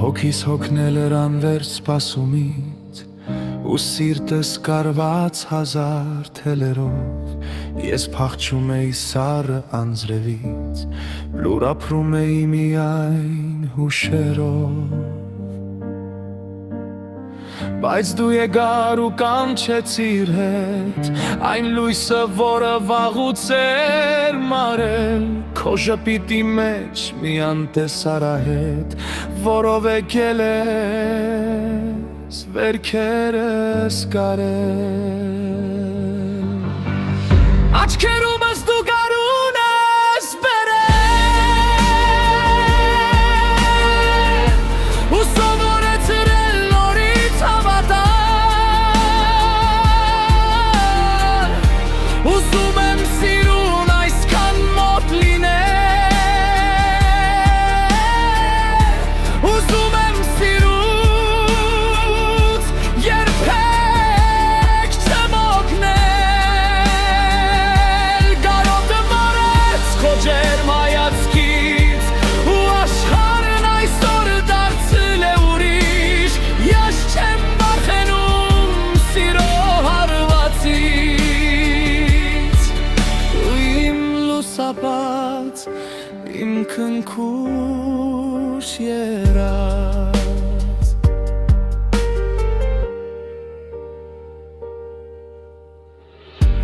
Հոգիս հոգնել էր անվեր սպասումից ու սիրտս կարված հազար թելերով Ես փախչում էի սառը անձրևից լուր ապրում էի միայն հուշերով Բայց դու եկար ու կանչեցիր հետ Այն լույսը, որը վաղուց էր մարել Քո ժպիտի մեջ մի անտեսարահետ Որով եկել ես վերքերս կարել Աչքերումս դու գարուն ես բերել Ու սովորեցրել նորից հավատալ Ուզում եմ սիրուն այսքան մոտ լինել Ուզում եմ սիրուց երբեք չեմ օգնել Գարոտը մարեց քո ջերմ հայացքից Ու աշխարհն այսօր դարձել է ուրիշ Ես չեմ վախենում սիրո հարվածից Ու իմ լուսապատ, իմ քնքուշ երազ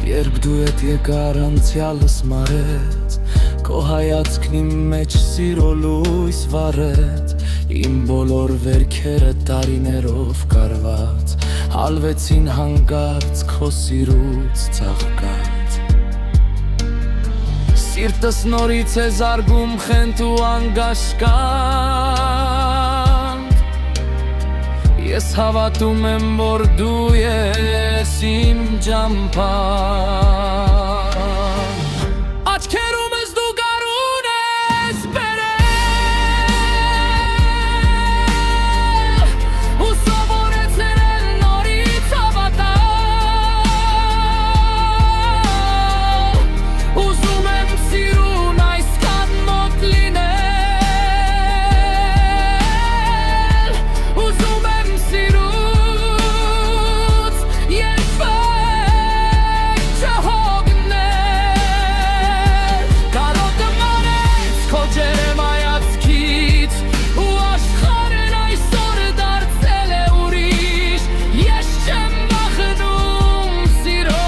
Երբ դու հետ եկար անցյալս մարեց Քո հայացքն իմ մեջ սիրո լույս վառեց Իմ բոլոր վերքերը տարիներով կարված Հալվեցին հանկարծ քո սիրուց ծաղկած Սիրտս նորից է զարգում խենթ ու անգաշկանք Ես հավատում եմ, որ դու ես իմ ջամփան Աչքերումս դու գարուն ես բերել Ու սովորեցրել նորից հավատալ Ուզում եմ սիրուն այսքան մոտ լինել Ուզում եմ սիրուց երբեք չհոգնել Կարոտը մարեց քո ջերմ հայացքից Ու աշխարհն այսօր դարձել է ուրիշ Ես չեմ վախենում սիրո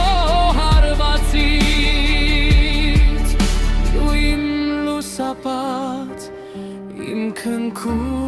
հարվածից Դու իմ լուսապատ, իմ քնքուշ